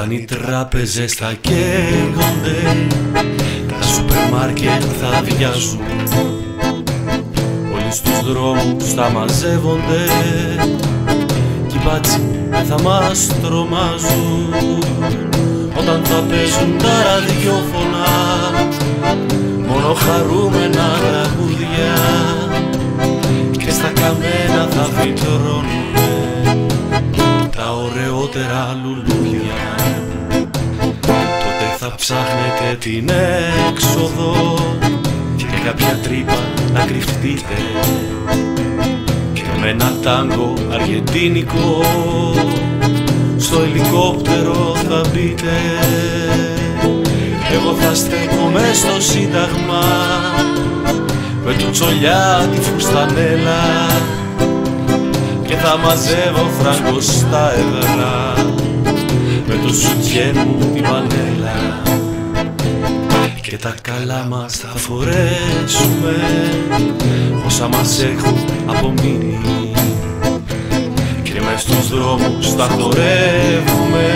Όταν οι τράπεζες θα καίγονται, τα σούπερ μάρκετ θα αδειάζουν, όλοι στους δρόμους θα μαζεύονται κι οι μπάτσοι θα μας τρομάζουν. Όταν θα παίζουν τα ραδιόφωνα μόνο χαρούμενα τραγούδια και στα καμένα θα φυτρώνουμε τα ωραιότερα λουλούδια, τότε θα ψάχνετε την έξοδο και κάποια τρύπα να κρυφτείτε και με ένα τάγκο αργεντίνικο στο ελικόπτερο θα μπείτε. Εγώ θα στέκομαι στο Σύνταγμα με του τσολιά τη φουστανέλα και θα μαζεύω φράγκο στα έδρα με το σουτιέν μου την πανέλα και τα καλά μας θα φορέσουμε όσα μας έχουν απομείνει και μες στους δρόμους θα χορεύουμε